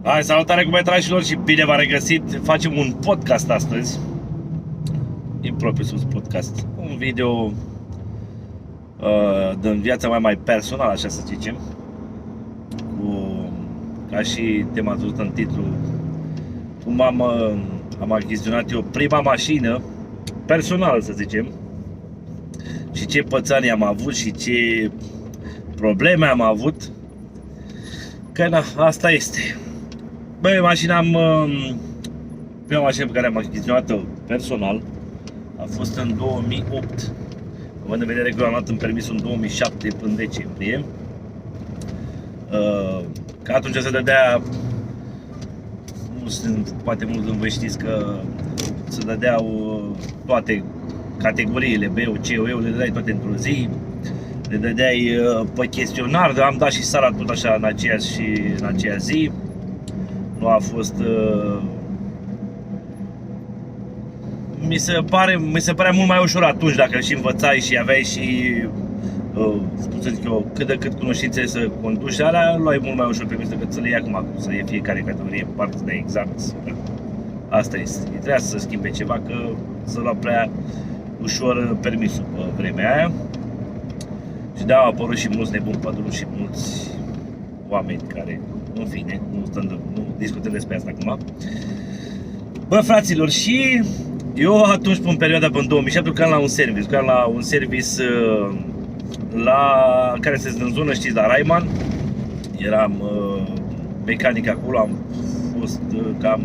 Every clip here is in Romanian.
Hai, salutare cu metrașilor și bine v-am regăsit. Facem un podcast astăzi. Impropriu podcast. Un video din viața mai personală, așa să zicem. Ca și tema văzut în titlu, cum am achiziționat eu prima mașină personală, să zicem. Și ce pățanii am avut și ce probleme am avut. Că na, asta este. Băi, prima mașină pe care am achiziționat-o personal a fost în 2008. Având în vedere că eu am luat în permis în 2007 până în decembrie. Că atunci se dădea, nu sunt, poate mulți din voi știți că se dădeau toate categoriile B, C, E, le dădeai toate într-o zi. Le dădeai pe chestionar, am dat și sala tot așa în aceea zi. Nu a fost... Mi se părea mult mai ușor atunci dacă și învățai și aveai și cum să zic eu, cât de cât cunoștințe să conduci și alea, luai mult mai ușor pe mine decât să le iei acum, să iei fiecare categorie în parte de examen. Asta este. Trebuia să se schimbe ceva, că să lua prea ușor permisul pe vremea aia. Și de-au apărut și mulți nebuni pe drum și mulți oameni care, în fine, nu discutăm despre asta acum. Bă, fraților, și eu atunci, în perioada până 2007, lucram la un service care se în zonă, știți, la Raiman. Eram mecanic acolo, am fost cam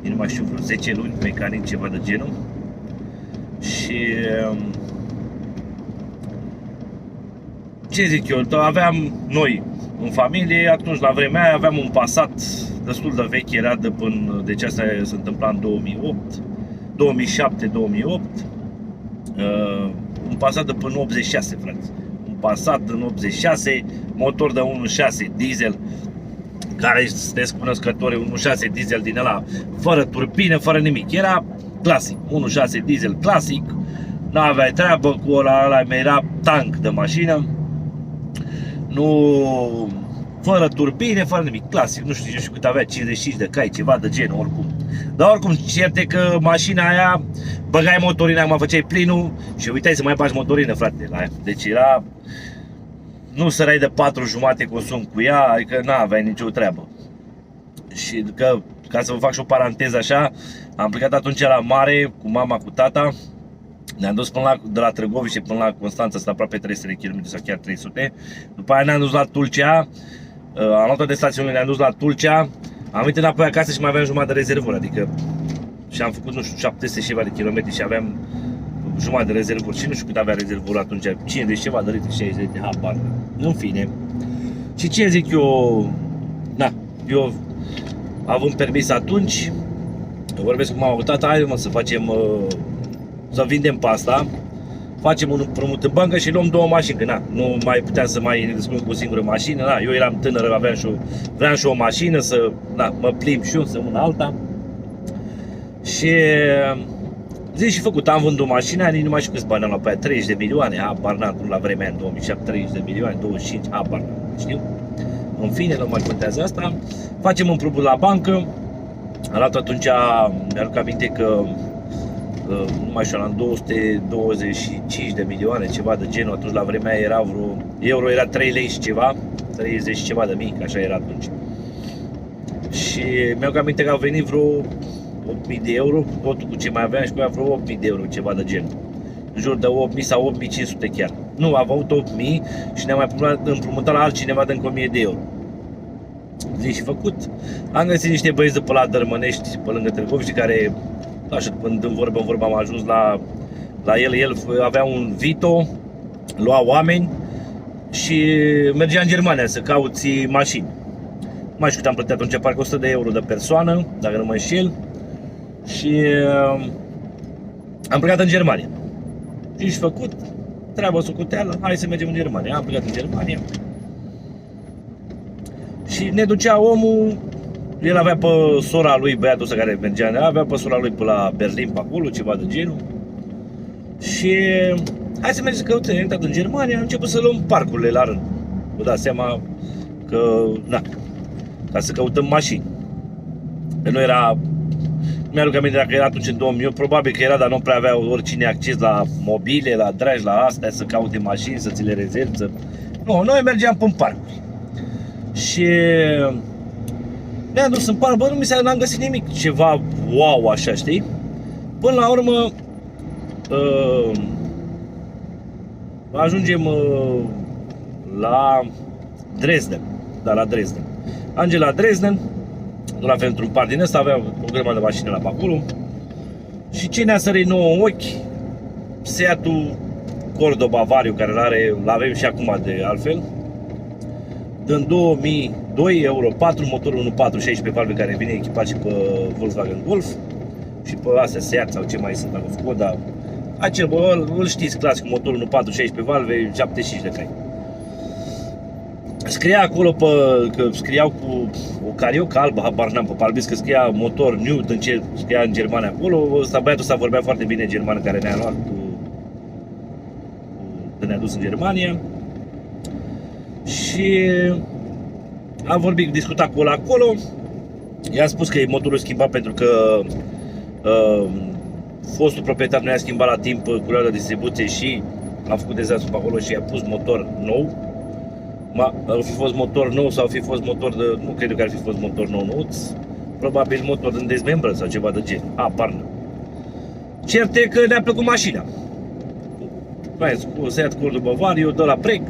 nu mai știu, vreo 10 luni mecanic, ceva de genul. Și ce zic eu, aveam noi în familie, atunci la vremea aia aveam un Passat destul de vechi, era deci asta se întâmpla în 2007-2008, un Passat de până 86, frate. Un Passat în 86, motor de 1.6 diesel, care sunteți cunoscători, 1.6 diesel din ăla, fără turbine, fără nimic, era clasic, 1.6 diesel clasic, n-aveai treabă cu ăla, era tank de mașină. Nu, fără turbine, fără nimic, clasic, nu știu cât avea, 55 de cai, ceva de genul, oricum. Dar oricum, certe că mașina aia, băgai motorina, acum făceai plinul și uitai să mai bagi motorină, frate, la aia. Deci era, nu sărai de 4,5 consum cu ea, adică n-aveai nicio treabă. Și că, ca să vă fac și o paranteză așa, am plecat atunci la mare cu mama, cu tata. Ne-am dus de la Târgoviște până la Constanța, sunt aproape 300 de km sau chiar 300. După aia ne-am dus la Tulcea, am luat de stațiune, ne-am dus la Tulcea. Am venit înapoi acasă și mai aveam jumătate de rezervuri, adică și am făcut, nu știu, 700 ceva de kilometri și aveam jumătate de rezervuri și nu știu cât avea rezervuri atunci, 50 ceva de litri, 60 de habar. În fine. Și ce zic eu, eu având permis atunci, vorbesc cu mama, cu tata, hai mă să facem... să vindem pasta, facem un împrumut în bancă și luăm două mașini, că nu mai puteam să mai ne descurcăm cu o singură mașină, eu eram tânăr, vreau și o mașină, să mă plimb și eu, să una alta. Și zi și făcut, am vândut mașina, nici nu mai știu câți bani am luat pe aia, 30 de milioane, habar n-am, la vremea în 2007, 30 de milioane, 25, habar n-am, știu. În fine, nu mai contează asta, facem împrumut la bancă, am luat atunci, mi-aduc aminte că nu mai știu, la 225 de milioane, ceva de genul, atunci la vremea era euro era 3 lei și ceva, 30 și ceva de mii, așa era atunci. Și mi-au aminte că au venit vreo 8.000 de euro, totul cu ce mai aveam și cu aia vreo 8.000 de euro, ceva de genul. În jur de 8.000 sau 8.500 chiar. Nu, am avut 8.000 și ne-am mai împrumutat la altcineva de încă 1.000 de euro. Zi și făcut. Am găsit niște băieți de pe la Dărmănești, pe lângă Târgoviște, care așa, când în vorbă am ajuns la el avea un Vito, lua oameni și mergea în Germania să cauți mașini. Mai știu cât am plătit atunci, parcă 100 de euro de persoană, dacă nu mă înșel. Și am plecat în Germania. Și făcut, treaba socoteală, hai să mergem în Germania. Am plecat în Germania. Și ne ducea omul. El avea pe sora lui, băiatul ăsta care mergea, avea pe sora lui pe la Berlin, pe acolo, ceva de genul. Și hai să mergem să căutăm, am intrat în Germania, am început să luăm parcurile la rând. Vă dați seama că, ca să căutăm mașini. Că nu era, nu mi-aduc aminte dacă era atunci în 2008, probabil că era, dar nu prea avea oricine acces la mobile, la dragi, la astea, să caute mașini, să ți le rezervi, să... Nu, noi mergeam pe parcuri. Și ne-am dus în parc, bă, n-am găsit nimic, ceva wow așa, știi? Până la urmă ajungem la Dresden, da, la Dresden. Ajungem la Dresden, la fel într-un parc din ăsta, avea o grămadă de mașini la pe acolo. Și ce ne-a sărit nouă în ochi? Seatul Cordoba Vario, care l-avem și acum de altfel. În 2002 Euro 4, motorul 1.4, 16 valve, care vine echipat și pe Volkswagen Golf și pe astea Seat sau ce mai sunt, dacă Skoda. Acel, bă, îl știți, clasic, motorul 1.4, 16 valve, 75 de cai. Scria acolo că scriau cu o cariocă albă, habar n-am, pe parbis, că scria motor new, scria în germană acolo. Băiatul ăsta vorbea foarte bine germană, care ne-a luat când ne-a dus în Germania. Și am vorbit, discutat cu ăla acolo. I-a spus că e motorul schimbat pentru că fostul proprietar nu i-a schimbat la timp culoarea de distribuție și a făcut dezastru pe acolo și i-a pus motor nou. Ar fi fost motor nou sau ar fi fost motor de... Nu cred că ar fi fost motor nou, probabil motor în dezmembră sau ceva de gen. Parnă. Cert e că ne-a plăcut mașina. Cu Seat Cordoba Vario, de la Prec.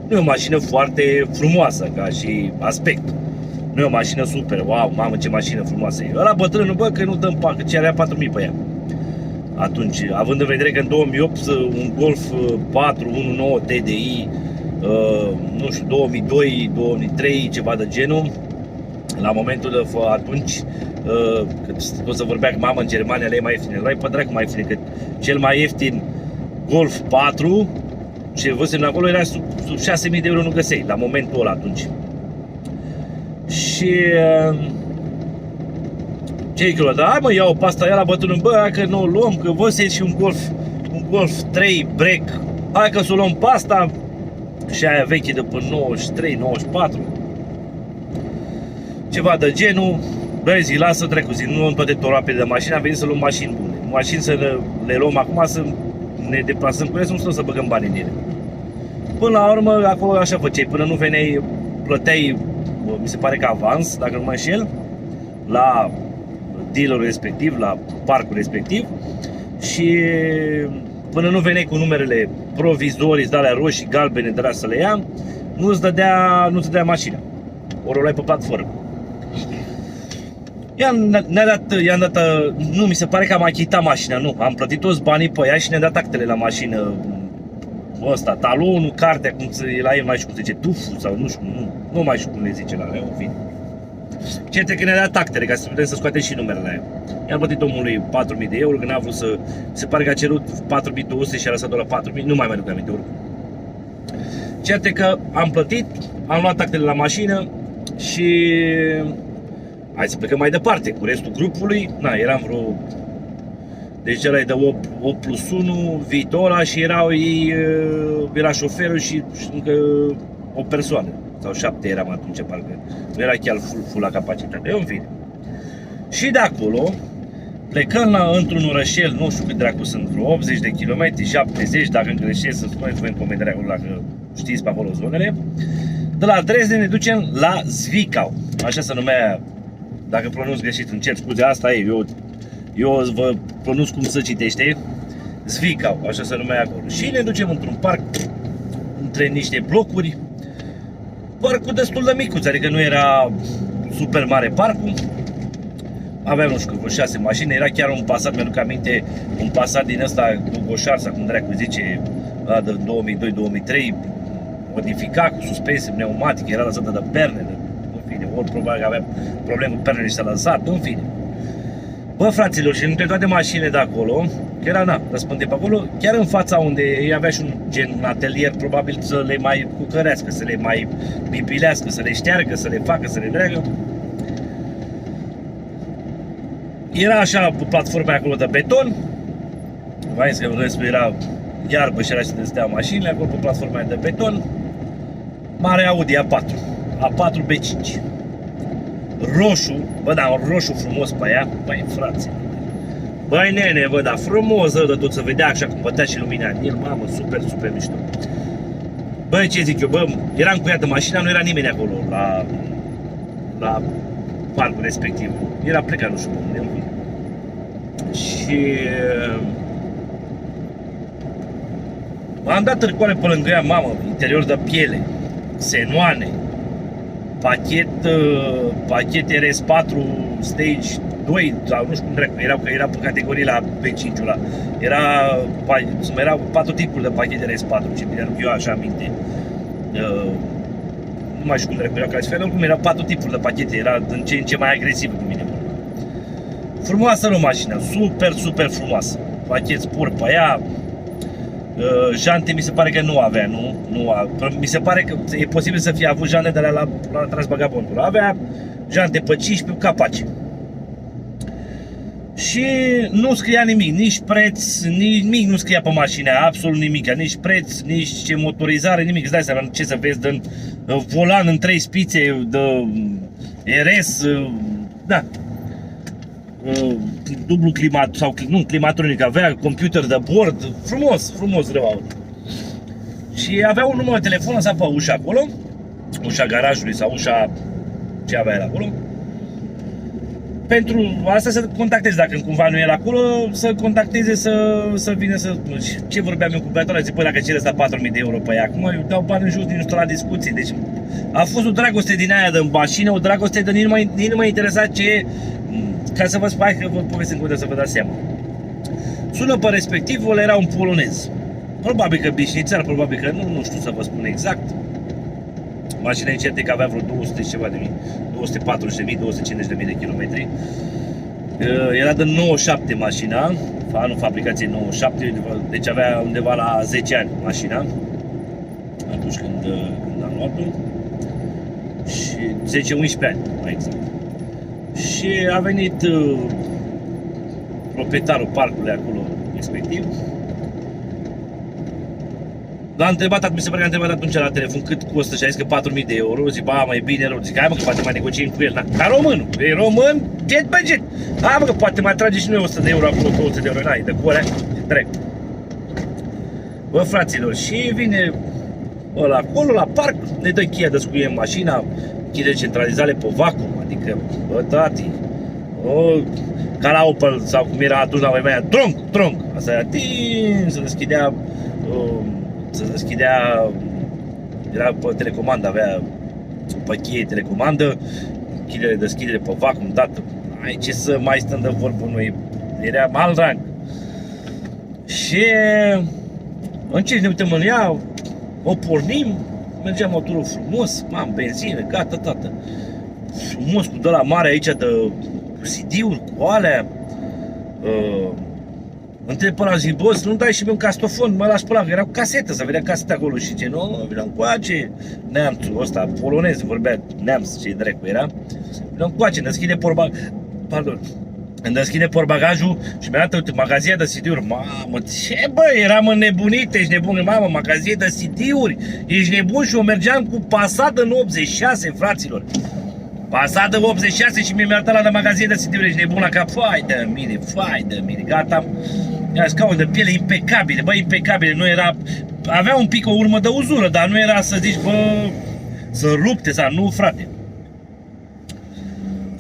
Nu e o mașină foarte frumoasă ca și aspect. Nu e o mașină super, wow, mamă ce mașină frumoasă e. Ăla bătrânul, bă, că nu dăm pacă, ce avea 4.000 pe ea. Atunci, având în vedere că în 2008 un Golf 4, 1.9 TDI, nu știu, 2002, 2003, ceva de genul, la momentul de atunci, că tot să vorbea că mamă, în Germania le e mai ieftine, la-i pe dracu mai ieftine, că cel mai ieftin Golf 4, ce văzusem acolo, era sub 6.000 de euro, nu găseai, la momentul ăla atunci. Și ce-i că da, hai mă, iau pe asta, ia la bătrânul, bă, hai că nu o luăm, că văzusem și un Golf 3 break, hai că să o luăm pe asta. Și aia veche de până 93, 94, ceva de genul. Băi, zi, lasă trecu, zi, nu luăm toate toropele de mașini, am venit să luăm mașini bune. Mașini să le luăm acum, să ne deplasăm cu ele, să nu stăm să băgăm bani în ele. Până la urmă, acolo așa făceai, până nu veneai, plăteai, mi se pare că avans, dacă nu mă înșel, la dealerul respectiv, la parcul respectiv. Și până nu veneai cu numerele provizorii, de alea roșii, galbene, de la să le ia, nu-ți dădea mașina. Ori o luai pe platformă. I-am dat, nu, mi se pare că am achitat mașina, nu, am plătit toți banii pe ea și ne-a dat actele la mașină, ăsta, talonul, cartea, cum e la el, mai știu cum se zice, tuful sau nu știu, nu mai știu cum le zice la ea, în fine. Certe că ne-a dat actele, ca să putem să scoatem și numerele la ea. I-am plătit omului 4.000 de euro, că n-a vrut să, se pare că a cerut 4.200 și a lăsat-o la 4.000, nu mai aduc aminte oricum. Certe că am plătit, am luat actele la mașină și hai să plecăm mai departe cu restul grupului. Na, eram vreo... Deci ăla e de 8+1, Vitola și era șoferul și încă o persoană. Sau 7 eram atunci, parcă nu era chiar full la capacitate, în fine. Și de acolo plecăm într-un orășel, nu știu cât dracu sunt, vreo 80 de km, 70, dacă îmi greșesc, să spuneți voi în comentarii acolo dacă știți pe acolo zonele. De la Dresden ne ducem la Zwickau, așa se numea, dacă pronunț greșit, îmi cer scuze, asta e, eu vă pronunț cum se citește, Zwickau, așa se numea acolo. Și ne ducem într-un parc, între niște blocuri, parcul destul de micuț, adică nu era super mare parcul. Aveam, nu știu, vreo 6 mașini, era chiar un Passat, mi-aduc aminte, un Passat din ăsta, Gogoșar, sau cum dracu zice, de 2002-2003, modificat, cu suspensie pneumatic, era lăsată de perne, în fine, ori probabil că avea probleme cu pernele și s-a lăsat, în fine. Bă, fraților, și între toate mașinile de acolo, că era, răspânde pe acolo, chiar în fața unde ei avea și un atelier, probabil să le mai cucărească, să le mai pipilească, să le șteargă, să le facă, să le dreagă. Era așa platforma acolo de beton, v-am zis că restul era iarbă și era și de stea mașinile, acolo pe platforma de beton, mare Audi A4, A4 B5. roșu, bă, da, un roșu frumos pe ea, băi, frate. Băi, nene, bă, da, frumos de tot, să vedea așa cum bătea și lumina în el, mamă, super, super mișto. Băi, ce zic eu, bă, eram cu ea de mașina, nu era nimeni acolo, la parcul respectiv. Era plecat, nu știu unde, și am dat târcoale pe lângă ea, mamă, interior de piele, xenoane, pachet RS4 Stage 2, sau nu știu cum dracu, era pe categorii la B5-ul ăla. Erau 4 tipuri de pachete RS4, ce bine eu așa aminte. Nu mai știu cum dracu erau clasificate, oricum erau 4 tipuri de pachete, era din ce în ce mai agresiv cu mine. Frumoasă o mașină, super, super frumoasă. Pachet spor pe ea. Jante mi se pare că nu avea, mi se pare că e posibil să fie avut jante de la Transbagabondul. Avea jante pe 15 capace. Și nu scria nimic, nici preț, nimic nu scria pe mașina, absolut nimic, nici preț, nici ce motorizare, nimic. Îți dai seama ce să vezi din volan în 3 spițe de RS, da. Dublu climat sau nu climatronic, avea computer de bord, frumos rău auto. Și avea un număr de telefon lăsat pe ușa acolo, ușa garajului sau ușa ce avea el acolo. Pentru asta să contacteze, dacă cumva nu era acolo, să contacteze, să vină să... Ce vorbeam eu cu băiatul ăla, zic, păi dacă cere asta 4.000 de euro pe ea, acum eu dau bani în jos din la discuții. Deci a fost o dragoste din aia de mașină, o dragoste de nici nu mă interesa ce... Ca să vă spun, că vă povestesc încă să vă dați seama. Sună pe respectivul, era un polonez. Probabil că bișnițar, probabil că nu știu să vă spun exact. Mașina incerte că avea vreo 200 ceva de mii, 240.000, 250.000 de kilometri. Era de 97 mașina, anul fabricației 97, deci avea undeva la 10 ani mașina. Atunci când am luat-o. Și 10-11 ani, mai exact. Și a venit proprietarul parcului acolo respectiv. L-a întrebat, mi se pare că a întrebat atunci la telefon cât costă și a zis că 4.000 de euro. Zic, ba, mai bine rău. Zic, hai mă, că poate mai negociem cu el. Ca român, e român, jet pe jet. Hai mă, că poate mai trage și noi 100 de euro acolo, 200 de euro, n-ai, de cu alea, trec. Bă, fraților, și vine ăla acolo, la parc, ne dă cheia, descuiem mașina, cheile centralizate pe vacuum, adică, bă, tati, ca la Opel, sau cum era atunci la vremea aia, tronc, asta era, se deschidea, era pe telecomandă, avea pe cheie telecomandă, cheile deschidere pe vacuum, dată, ai ce să mai stăm de vorbă noi, era alt rang. Și în ce ne uităm în ea, o pornim, mergea motorul frumos, am benzină, gata, tată. Frumos, cu de la mare aici de CD-uri, cu alea. Întreb pe ăla, zic, boss, nu dai și mie un castofon, mă lași pe ăla, că era cu casetă, să vedea caseta acolo și ce, nu, vină încoace. Neamțul ăsta, polonez, vorbea neamț, ce dracu era. Vină încoace, îmi deschide portbagajul și mi-a dat, uite, magazia de CD-uri. Mamă, ce bă, eram înnebunit, ești nebun, mamă, magazie de CD-uri, ești nebun. Și eu mergeam cu Passat în 86, fraților. Passat în 86 și mi-a arătat la magazie de CD-uri, ești nebun la cap, fai de mine, gata. Ia scaun de piele impecabile, bă, impecabile, nu era, avea un pic o urmă de uzură, dar nu era să zici, bă, să rupte sau nu, frate.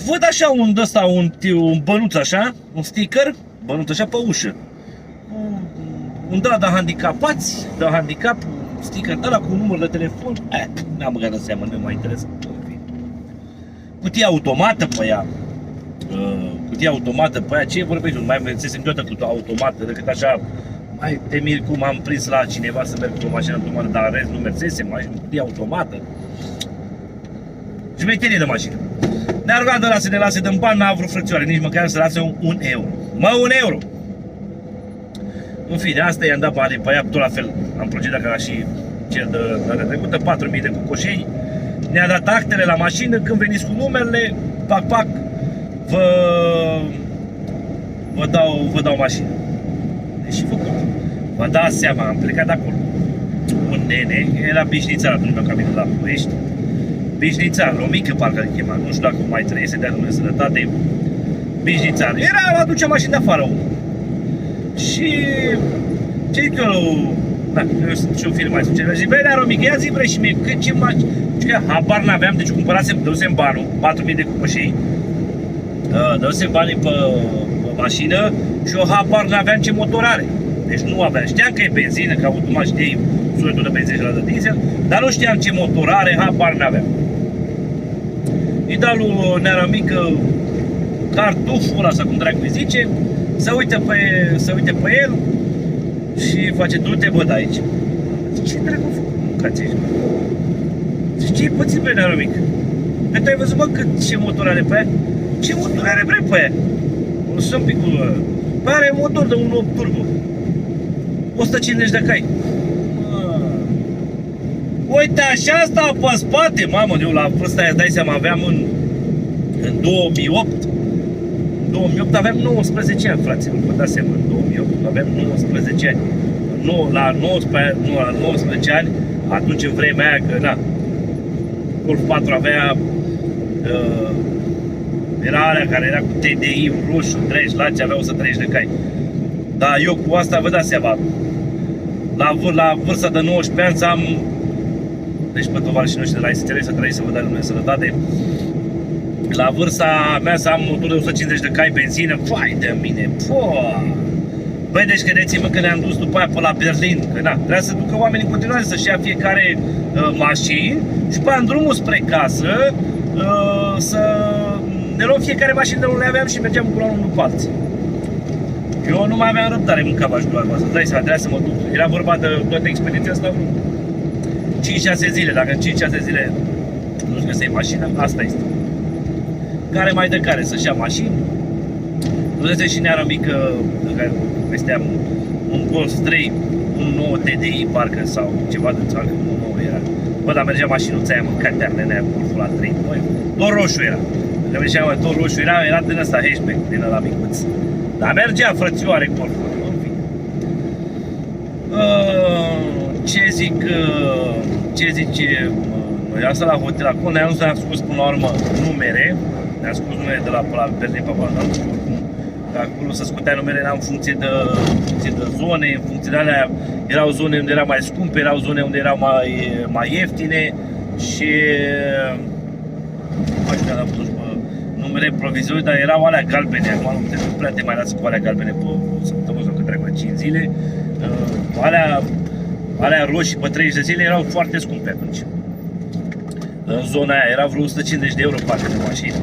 Văd așa un bănuț așa, un sticker, bănuț așa pe ușă. Un de handicapați, de handicap, un sticker de ăla cu un număr de telefon. N-am băgat de seamă, nu mai interesant. Cutia automată pe ea. Cutia automată pe ea, ce vorbești? Nu mai mergem niciodată cu automată decât așa. Mai te miri cum am prins la cineva să merg cu o mașină automată, dar în rest nu mergese, mașină, cutia automată. Șmecherie de mașină. Ne-a rugat de la să ne lase din bani, n-a vrut frățioare, nici măcar să lase un euro. Mă, un euro! În fine, asta i-am dat banii pe ea, tot la fel am procedat ca și cel de data trecută, 4.000 de cucoșei. Ne-a dat actele la mașină, când veniți cu numerele, pac, vă dau mașină. Deși făcut. Vă dați seama, am plecat de acolo. Un nene, era bișnițar atunci pe caminul la Ploiești. Bișnițar, o mică parcă îl chema, nu știu dacă mai trăiește de Dumnezeu sănătate. Bișnițar, aducea mașini de afară omul. Și ce zic eu, da, eu sunt și un film mai succes, zic, băi, Nearomică, ia zi vrei și mie, cât ce mașini, că habar n-aveam, deci cumpărasem, dăusem banul, 4.000 de cupășii, dăusem banii pe mașină și eu habar n-aveam ce motor are. Deci nu aveam, știam că e benzină, că automat știi sunetul de benzină și la de diesel, dar nu știam ce motor are, habar n-aveam. Îi dau lui Nearomică cartuful ăla, sau cum dracu îi zice, se uite pe el și face, du-te bă de aici. Zic, ce dracu a făcut mâncați aici? Zic, ce-i pățit pe Nearomică? Că tu ai văzut bă ce motor are pe aia? Ce motor are bre pe aia? O să un pic cu... Păi are motor de 1.8 turbo, 150 de cai. Uite, așa stau pe spate, mamă, eu la vârsta aia, dai seama, aveam în 2008. În 2008 aveam 19 ani, fraților, vă dați seama, în 2008 aveam 19 ani. La 19 ani, atunci în vremea aia, că na, Golf 4 avea, era alea care era cu TDI roșu, 30 laci, avea 130 de cai. Dar eu cu asta, vă dați seama, la vârsta de 19 ani să am, deci pe tovarășii noștri de la ISTR, să trăiți, să vă dea lumea sănătate, la vârsta mea să am motor de 150 de cai, benzină, fai de mine, băi, deci credeți-mă că ne-am dus după aia pe la Berlin, că na, trebuia să ducă oamenii în continuare să-și ia fiecare mașini și pe aia în drumul spre casă să ne luăm fiecare mașină de unde le aveam și mergeam cu unul după alții. Eu nu mai aveam răbdare, mâncam aș doar, să dai seama, trebuia să mă duc. Era vorba de toată expediția asta, 5-6 zile, dacă în 5-6 zile nu-ți găseai mașină, asta este. Care mai de care, să-și ia mașini. Duceți și Nearomică, care vesteam un Golf 3, un 9 TDI, parcă, sau ceva de țară, un 9 era. Bă, dar mergea mașinuța aia, mâncat tearnele aia, Golful la 3, băi, tot roșu era. Că mergea, tot roșu era din ăsta hatchback, din ăla micuț. Dar mergea, frățioare, Golful, în fine. Ce zice, noi asta la hotel, acolo ne-am scos până la urmă numere, ne-am scos numere de la Berlin pe Bandal, și oricum, acolo se scotea numere în funcție de zone, în funcție de alea, erau zone unde erau mai scumpe, erau zone unde erau mai ieftine și nu știu dacă am putut pe numere provizoriu, dar erau alea galbene, acum nu prea te mai lasă cu alea galbene pe săptămână sau că treacă 5 zile, alea roșii pe 30 de zile erau foarte scumpe atunci. În zona aia era vreo 150 de euro parcă de mașină.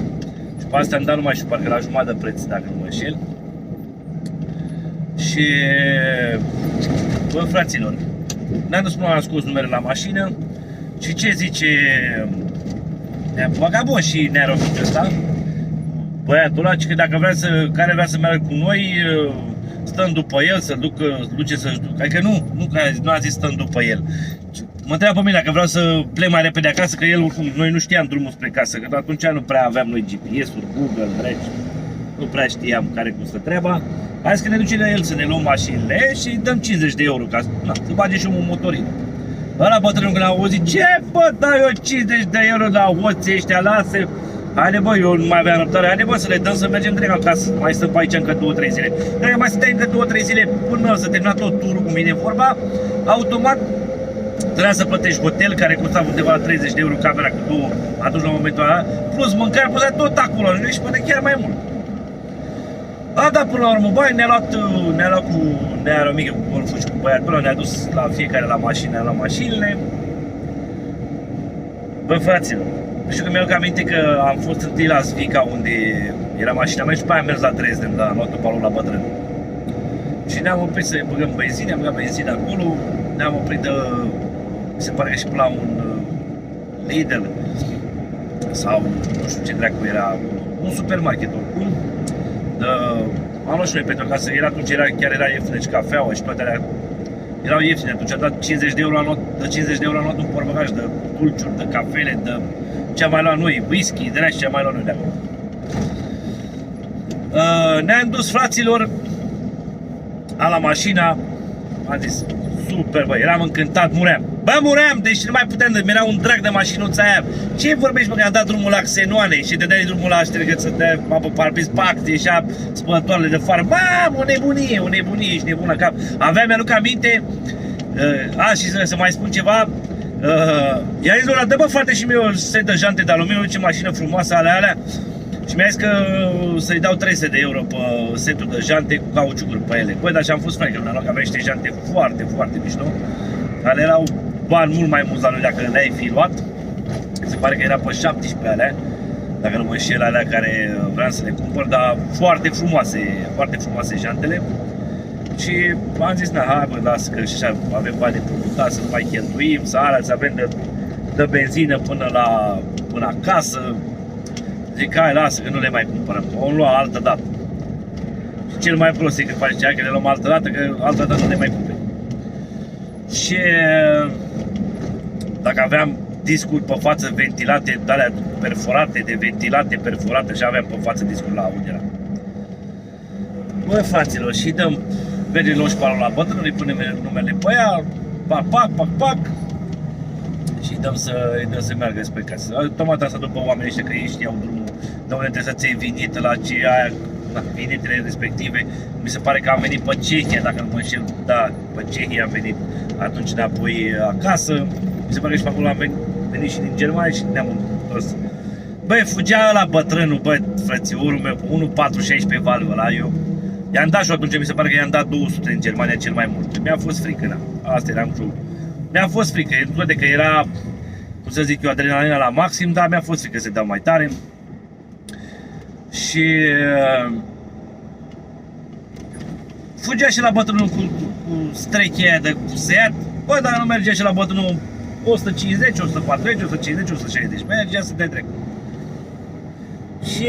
Și pe asta am dat numai și parcă la jumătate de preț, dacă nu mă înșel. Și bă, fraților, ne-am dus până am scos numele la mașină. Și ce zice vagabond și Nearomică ăsta, băiatul ăla, că dacă care vrea să meargă cu noi, stăm după el, să duce să-și ducă. Adică nu a zis stăm după el. Mă întreabă pe mine dacă vreau să plec mai repede acasă, că el, noi nu știam drumul spre casă, că atunci nu prea aveam noi GPS-uri, Google, Regi, nu prea știam care cum stă treaba. A zis că ne duce la el să ne luăm mașinile și dăm 50 de euro ca să bage și un motorină. Ăla bătrânul când a auzit, ce bă, dai eu 50 de euro la hoții ăștia, lasă. Haide bă, eu nu mai aveam răbdare, haide bă să le dăm să mergem direct acasă, mai stăm pe aici încă 2-3 zile. Dacă mai stăm încă 2-3 zile până să termina tot turul, cum vine vorba, automat trebuia să plătești hotel, care costa undeva la 30 de euro camera cu două, atunci la momentul ăla, plus mâncare, plus tot acolo, și poate chiar mai mult. A dat până la urmă, băi, ne-a luat cu Nearomică, cu Golful și cu băiatul ăla, ne-a dus la fiecare la mașină, la mașinile. Bă, fraților, știu că mi-aduc aminte că am fost întâi la Zvica, unde era mașina mea, și pe aia am mers la Dresden, la notul palul la bătrân. Și ne-am oprit să băgăm benzină, am băgat benzină acolo, ne-am oprit de, se pare că și până la un Lidl, sau nu știu ce dracu era, un supermarket oricum. Am luat și noi pentru casă, atunci chiar era ieftină și cafeaua și toate alea erau ieftine. Atunci am dat 50 de euro, am luat un portbagaj de dulciuri, de cafele, de ce am mai luat noi, whisky, de ce am mai luat noi de acolo. Ne-am dus, fraților, la mașina, am zis, super, băi, eram încântat, muream. Bă, muream, deci nu mai puteam, mi-era un drag de mașinuța aia. Ce vorbești, mă, că i-am dat drumul la Xenoane și te dai drumul la ștergă să te apă parbriz, pac, te ieșea spălătoarele de fară. Bă, o nebunie, ești nebun la cap. Mi-aduc aminte, și să mai spun ceva, i-a zis ăla, dă bă frate și mie o set de jante de aluminiu, ce mașină frumoasă alea. Și mi-a zis că să-i dau 300 de euro pe setul de jante cu cauciucuri pe ele. Băi, dar și-am fost franc, că mi-am luat că avea niște jante foarte, foarte mișto. Care erau bani mult mai mulți la lui dacă le-ai fi luat. Se pare că era pe 17 alea, dacă nu mă înșel, alea care vreau să le cumpăr, dar foarte frumoase jantele. Și am zis, na, hai bă, lasă că și avem bani de producat, să nu mai cheltuim, să avem de benzină până acasă. Zic, hai, lasă că nu le mai cumpărăm, o lua altă dată. Și cel mai prost e când faci cea, că le luăm altă dată, că altă dată nu le mai cumperi. Și dacă aveam discuri pe față ventilate, de-alea perforate, de ventilate perforate, și aveam pe față discuri la Audi. Bă, fraților, și dăm vede loșparul la bătrân, îi punem numele pe ea, pac, și îi dăm să meargă spre casă. Automat asta după oamenii ăștia că ei știau drumul, de unde trebuie să-ți iei vinită la ce aia, vinitele respective. Mi se pare că am venit pe Cehia, dacă nu mă înșel, da, pe Cehia am venit atunci înapoi acasă. Mi se pare că și pe acolo am venit și din Germania și ne-am întors. Băi, fugea ăla bătrânul, bă, frățiorul meu, 1.416 valvă la eu. I-am dat și atunci, mi se pare că i-am dat 200 în Germania cel mai mult. Mi-a fost frică, na. Asta era cu. Mi-a fost frică, toate că era, cum să zic eu, adrenalina la maxim, dar mi-a fost frică să dau mai tare. Și fugea și la bătrânul cu strechia aia de Seat. Bă, dar nu mergea și la bătrânul 150, 140, 150, 160. Mergea să te trec. Și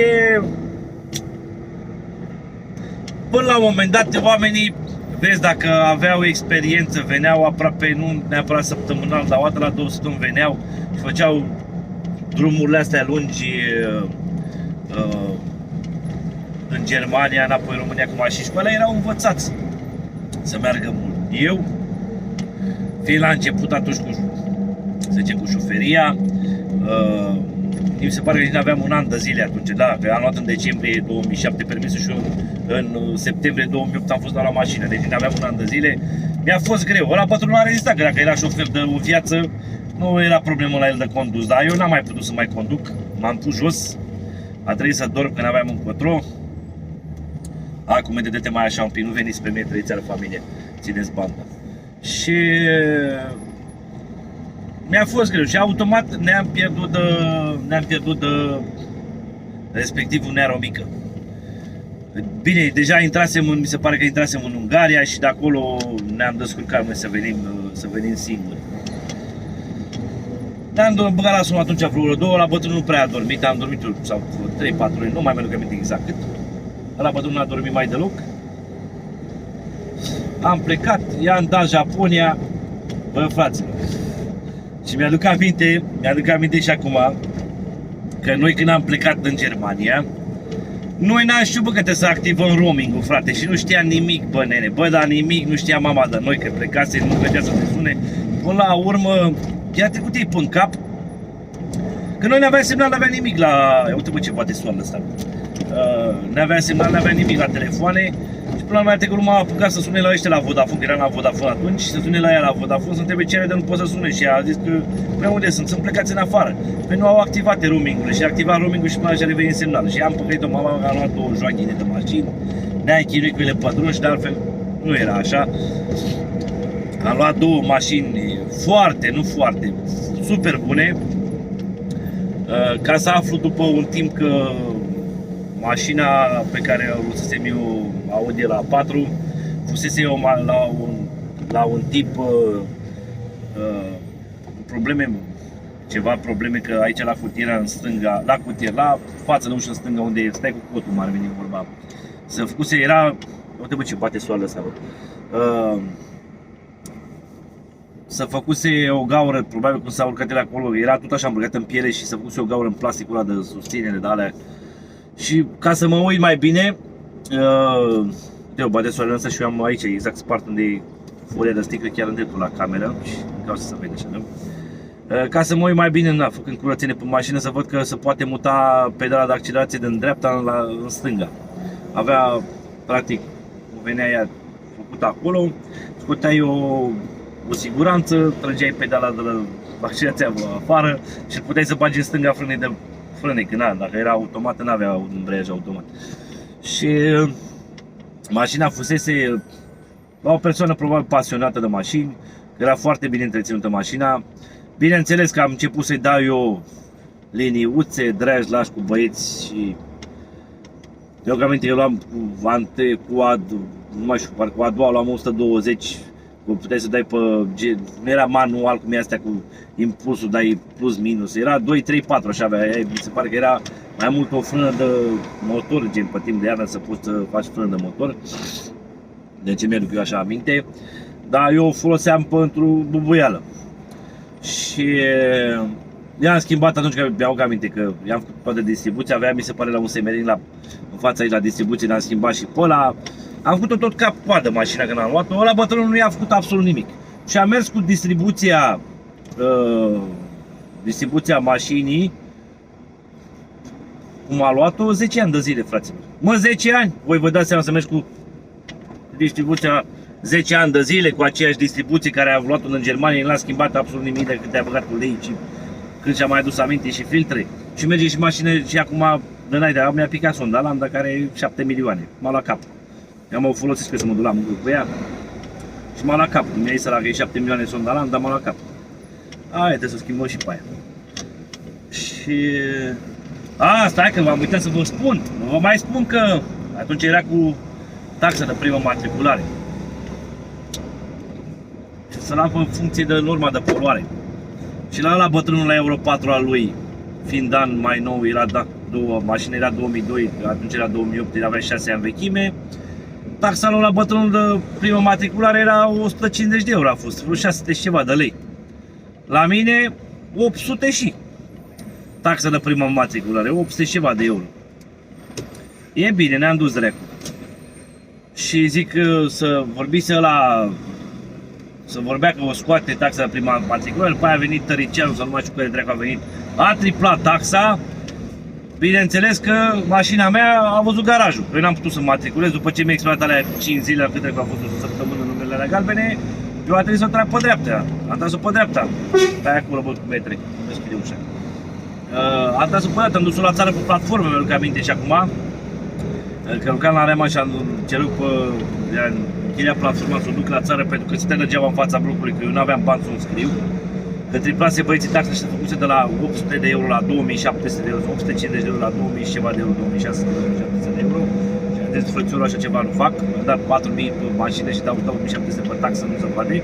până la un moment dat, oamenii, vezi, dacă aveau experiență, veneau aproape, nu neapărat săptămânal, dar o dată la 2 săptămâni veneau și făceau drumurile astea lungi în Germania, înapoi în România cu mașini și pe alea erau învățați să meargă mult. Eu, fiind la început atunci cu șoferia, mi se pare că nici aveam un an de zile atunci, da, că am luat în decembrie 2007 permisul și în septembrie 2008 am fost la mașină, deci nu aveam un an de zile. Mi-a fost greu, ăla bătrânul a rezistat, că dacă era șofer de o viață, nu era problemă la el de condus, dar eu n-am mai putut să mai conduc, m-am pus jos, a trebuit să dorm când aveam încotro. Acum de dete mai așa un pic, nu veniți pe mine, trăiți la familie, țineți banda. Și mi-a fost greu și automat ne-am pierdut de respectivul Nero mică. Bine, deja mi se pare că intrasem în Ungaria și de acolo ne-am descurcat noi să venim singuri. Ne-am băgat la somn atunci vreo 2, la bătrânul nu prea a dormit, am dormit sau 3-4 ore, nu mai mi-aduc aminte exact cât. La bătrânul n-a dormit mai deloc. Am plecat, i-am dat Japonia, bă fraților. Și mi-aduc aminte și acum că noi când am plecat în Germania, noi n-am știut, bă, că trebuie să activăm roaming-ul, frate, și nu știa nimic, bă, nene, bă, dar nimic, nu știa mama de noi, că plecase, nu vedea să ne sune. Până la urmă, i-a trecut ei până cap, că noi n-aveam semnal, n-aveam nimic la... Uite, bă, ce poate soarele ăsta. N-aveam semnal, n-aveam nimic la telefoane. Și până la urmă, că m-a apucat să sune la ăștia la Vodafone, că era la Vodafone atunci, și să sune la ea la Vodafone, să întrebe ce de nu pot să sune. Și a zis că, păi unde sunt plecați în afară. Păi nu au activat roaming-ul și a activat roaming-ul și până așa a revenit semnal. Și am păcălit-o, mama a luat 2 joachine de mașini, ne-a chinuit cu ele pe drum și de altfel nu era așa. Am luat 2 mașini super bune, ca să aflu după un timp că mașina pe care o lăsasem eu, Audi la 4, fusese eu la un tip probleme că aici la cutiera în stânga, la față de ușă în stânga unde stai cu cotul, m-ar veni vorba. Se făcuse, era, uite bă ce bate soarele ăsta, bă. Se făcuse o gaură, probabil cum s-a urcat el acolo, era tot așa îmbrăcat în piele și se făcuse o gaură în plasticul ăla de susținere de alea. Și ca să mă uit mai bine, eu bate soarele ăsta și eu am aici, exact spart unde e folia de sticlă, chiar în dreptul la cameră. Și uitau să se vede așa, nu? Ca să mă uit mai bine, făcând curățenie pe mașină, să văd că se poate muta pedala de accelerație din dreapta în stânga. Avea, practic, venea ea făcută acolo, scoteai o siguranță, trăgeai pedala de la accelerația afară și puteai să bagi în stânga frânei, că dacă era automat, n-avea un îmbreiaj automat. Și mașina fusese la o persoană probabil pasionată de mașini, era foarte bine întreținută mașina. Bineînțeles că am început să-i dau eu liniuțe, dragi lași cu băieți și eu că aminte, eu luam cu nu mai știu, parcă cu a doua luam 120, puteai să dai pe, nu era manual cum e astea cu impulsul, dai plus minus, era 2, 3, 4 așa avea, mi se pare că era mai mult o frână de motor, gen pe timp de iarnă să poți să faci frână de motor, de ce mi-aduc eu așa aminte, dar eu o foloseam pentru bubuială. Și i-am schimbat atunci că mi-au aminte că i-am făcut toată distribuția, avea mi se pare la un semerin în fața aici la distribuție, l-am schimbat și pe ăla. Am făcut-o tot cap-coadă mașina când am luat-o, ăla bătrânul nu i-a făcut absolut nimic. Și am mers cu distribuția mașinii, cum a luat-o, 10 ani de zile, fraților. Mă, 10 ani? Voi vă dați seama să mergi cu distribuția 10 ani de zile cu aceeași distribuție care a luat-o în Germania, n-a schimbat absolut nimic decât te-a băgat cu lei și când și-a mai adus aminte și filtre. Și merge și mașină și acum, de înainte, mi-a picat sonda lambda care are 7 milioane. M-a luat cap. Eu mă folosesc să mă duc la muncă cu ea și m-a luat cap. Mi-a zis că e 7 milioane sonda lambda, m-a luat cap. Aia trebuie să schimbăm și pe aia. Și... stai că v-am uitat să vă spun. Vă mai spun că atunci era cu taxa de primă matriculare. Și să luam în funcție de norma de poluare. Și la bătrânul la Euro 4 al lui, fiind an mai nou, era mașina era 2002, atunci era 2008, avea 6 ani vechime. Taxa lui la bătrânul de primă matriculare era 150 de euro, a fost, vreo 600 și ceva de lei. La mine 800 și. Taxa de primă matriculare, 800 și ceva de euro. E bine, ne-am dus drept. Și zic să vorbise ăla, să vorbea că o scoate taxa de prima matriculare, după aia a venit Tăricianu, să nu mai știu care dracu a venit, a triplat taxa. Bineînțeles că mașina mea a văzut garajul. Eu n-am putut să matriculez, după ce mi-a explodat alea 5 zile, cât de că a fost o săptămână numele alea galbene, eu a trebuit să o trag pe dreapta. Am tras-o pe dreapta. Pe aia acolo, bă, cu metri, deschide ușa. Am tras-o pe dreapta, am dus-o la țară pe platformă, mi-aduc aminte și acum. Că lucram la Rema și am cerut pe închiria platforma să o duc la țară pentru că stătea degeaba în fața blocului, că eu nu aveam bani să o scriu. Că triplase băieții taxa și se făcuse de la 800 de euro la 2700 de euro, 850 de euro la 2000 și ceva de euro, 2600 de euro, 700 de euro. Și am zis, frățiorul, așa ceva nu fac, am dat 4000 pe mașină și dau 2700 pe taxă, nu se poate.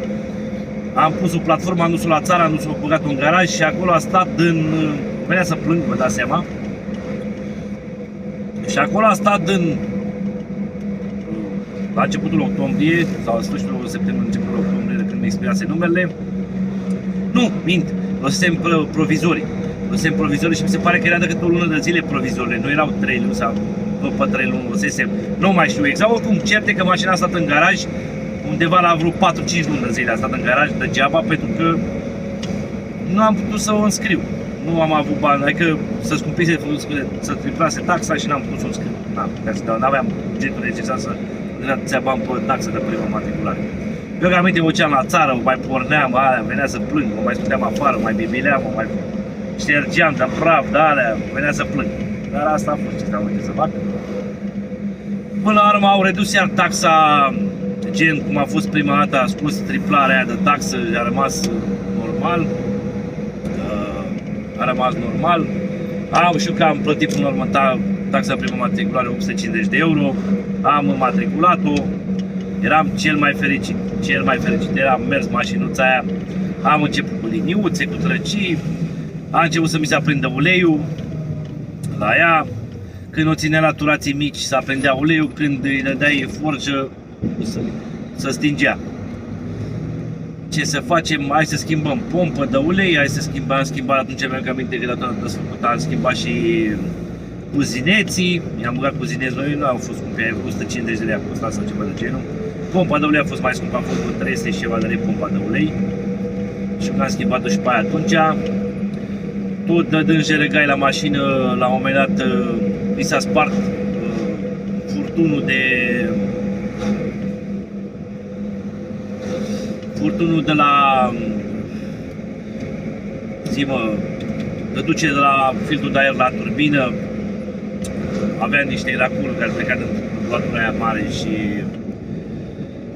Am pus o platformă, am dus-o la țară, am dus-o băgat-o în garaj și acolo a stat venea să plâng, vă dați seama. Și acolo a stat la începutul octombrie sau la sfârșitul septembrie, începutul octombrie, de când mi expirase numele. Nu, mint, lăsem provizorii și mi se pare că era decât o lună de zile provizorile, nu erau 3 luni sau după 3 luni lăsesem, nu mai știu exact, oricum certe că mașina a stat în garaj undeva la vreo 4-5 luni de zile a stat în garaj degeaba pentru că nu am putut să o înscriu. Nu am avut bani, adică să scumpise, să triplase taxa și n-am putut să o înscriu. N-aveam bugetul necesar să dădea bani pe taxă de primă matriculare. Eu că aminte, mă duceam la țară, mă mai porneam, venea să plâng, mă mai scuteam afară, mă mai bibileam, mă mai ștergeam de praf, de alea, venea să plâng. Dar asta a fost ce s-a să fac. Până la urmă au redus iar taxa, gen cum a fost prima dată, a scos triplarea aia de taxă și a rămas normal. Știu că am plătit până la urmă taxa primă matriculare 850 de euro, am matriculat-o, eram cel mai fericit, am mers mașinuța aia, am început cu liniuțe, cu trăcii, a început să mi se aprindă uleiul la ea, când o ținea la turații mici se aprindea uleiul, când îi dădeai forjă să stingea. Ce să facem? Hai să schimbăm pompă de ulei, am schimbat atunci, mi-am aminte că data desfăcută, am schimbat și cuzineții, i-am băgat cuzineți noi, nu au fost scumpe, 150 de lei a costat sau ceva de genul. Pompa de ulei a fost mai scumpă, a fost cu 300 și ceva de lei pompa de ulei. Și am schimbat-o și pe aia atunci. Tot dădând jeregai la mașină, la un moment dat mi s-a spart furtunul de la de duce de la filtrul de aer la turbină. Avea niște racuri care plecat în latura aia mare și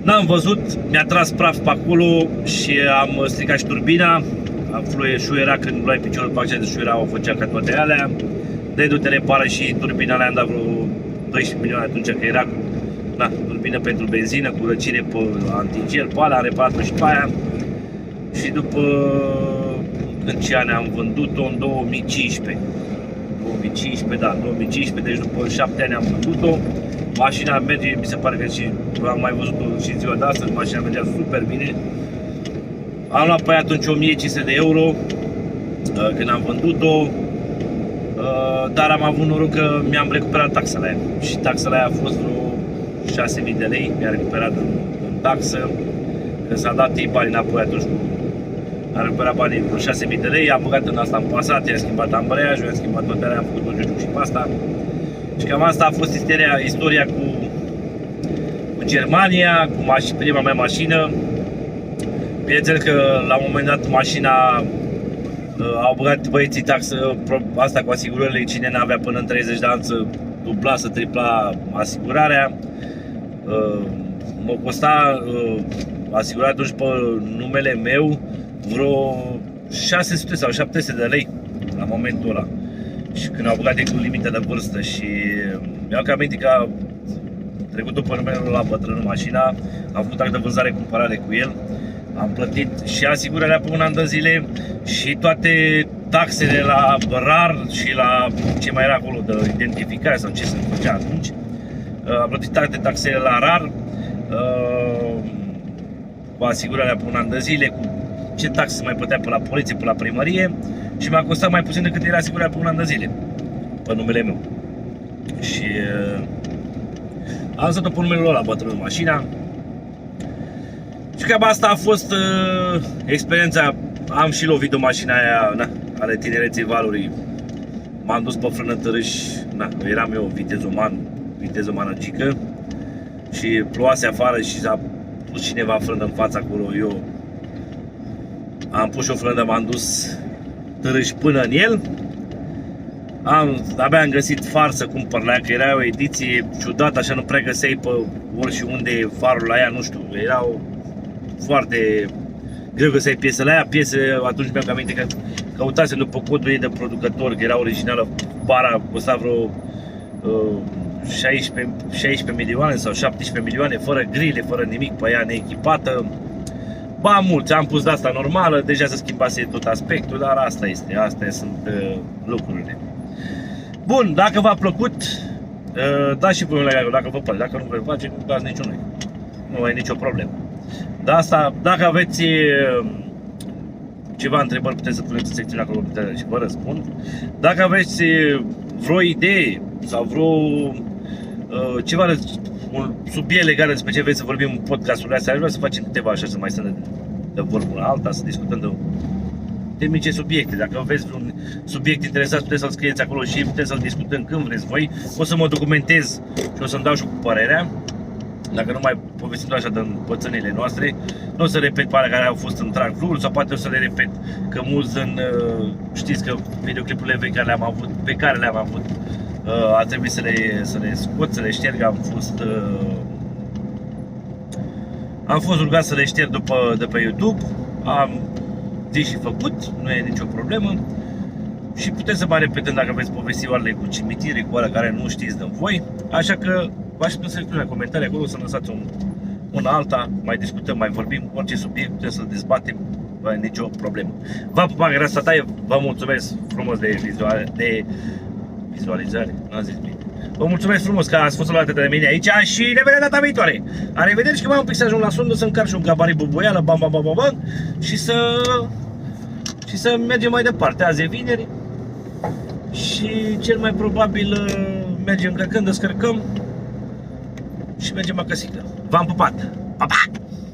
n-am văzut, mi-a tras praf pe acolo și am stricat și turbina. Șuiera, când luai piciorul pe acela de șuiera, o făcea ca toate alea. De du-te repară și turbina le-am dat vreo 12 milioane atunci, că era turbină pentru benzină cu răcire pe antigel, pe alea, am reparat-o și pe aia. Și după în ce an am vândut-o? În 2015. 2015, deci după 7 ani am vândut-o. Mașina merge, mi se pare că și am mai văzut-o și ziua de astăzi, mașina mergea super bine. Am luat pe aia atunci 1500 de euro când am vândut-o, dar am avut noroc că mi-am recuperat taxa la ea. Și taxa la ea a fost vreo 6000 de lei, mi-a recuperat în taxă. Când s-a dat ei bani înapoi atunci, am recuperat banii vreo 6000 de lei, am băgat în asta în Passat, i-am schimbat ambreiajul, i-am schimbat toate alea, am făcut un joc și pe asta. Și cam asta a fost istoria cu Germania, cu prima mea mașină. Bineînțeles că la un moment dat mașina au băgat băieții taxă, asta cu asigurările, cine n-avea până în 30 de ani să dubla, să tripla asigurarea. Mă costa asigurarea atunci pe numele meu vreo 600 sau 700 de lei la momentul ăla. Și când au băgat cu limite de vârstă și mi-au cam aminte că trecut după numele la bătrânul mașina, am făcut act de vânzare-cumpărare cu el. Am plătit și asigurarea pe un an de zile și toate taxele la RAR și la ce mai era acolo de identificare sau ce se făcea atunci. Am plătit toate taxele la RAR, cu asigurarea pe un an de zile, cu ce taxe se mai plătea pe la poliție, pe la primărie și mi-a costat mai puțin decât era asigurarea pe un an de zile pe numele meu. Și am lăsat-o pe numele lor la bătrânul mașina. Și cam asta a fost experiența. Am și lovit o mașina aia, ale tinereței Valorii. M-am dus pe frână târâș, eram eu vitezomanăgică și ploase afară și s-a pus cineva frână în fața acolo. Eu am pus și o frână, m-am dus târâș până în el. Abia am găsit far să cumpăr la ea, că era o ediție ciudată, așa nu prea găseai pe oriunde farul la ea, nu știu, erau foarte greu găseai piese la ea. Piese, atunci mi-am aminte că căutasem după codul ei de producător, că era originală, para costa vreo 16 milioane sau 17 milioane, fără grile, fără nimic, pe ea neechipată. Ba mulți, am pus de asta normală, deja se schimbase tot aspectul, dar astea sunt lucrurile. Bun, dacă v-a plăcut, dați și voi un like dacă vă place, dacă nu vă place, nu dați niciun like. Nu e nicio problemă. De asta, dacă aveți ceva întrebări, puteți să puneți în secțiunea acolo și vă răspund. Dacă aveți vreo idee sau vreo ceva, un subiect legat despre ce vreți să vorbim în podcastul astea, aș vrea să facem câteva așa, să mai stăm de vorbă una alta, să discutăm de mici subiecte. Dacă aveți vreun subiect interesant, puteți să-l scrieți acolo și puteți să-l discutăm când vreți voi. O să mă documentez și o să-mi dau și cu părerea. Dacă nu mai povestim așa de pățânile noastre, nu o să repet pe alea care au fost în Drag Rule, sau poate o să le repet, că mulți știți că videoclipurile vechi pe care le-am avut, a trebuit să le scot, să le șterg, am fost rugat să le șterg de pe YouTube, am zis și făcut, nu e nicio problemă. Și puteți să mai repetăm dacă aveți povestioarele cu cimitire, cu alea care nu știți de voi, așa că v-aș putea să scrieți în comentarii acolo, să lăsați una alta, mai discutăm, mai vorbim, orice subiect putem să-l dezbatem, nu e nicio problemă. Vă pup, grața ta, vă mulțumesc frumos de vizualizare, n-am zis bine. Vă mulțumesc frumos că ați fost alături de mine aici și ne vedem data viitoare. La revedere și că mai am un pic să ajung la sondă, să încarc și un gabarit bubuială, bam bam bam bam bam, și să mergem mai departe. Azi e vineri și cel mai probabil mergem încărcând, descărcăm și mergem acasă. V-am pupat!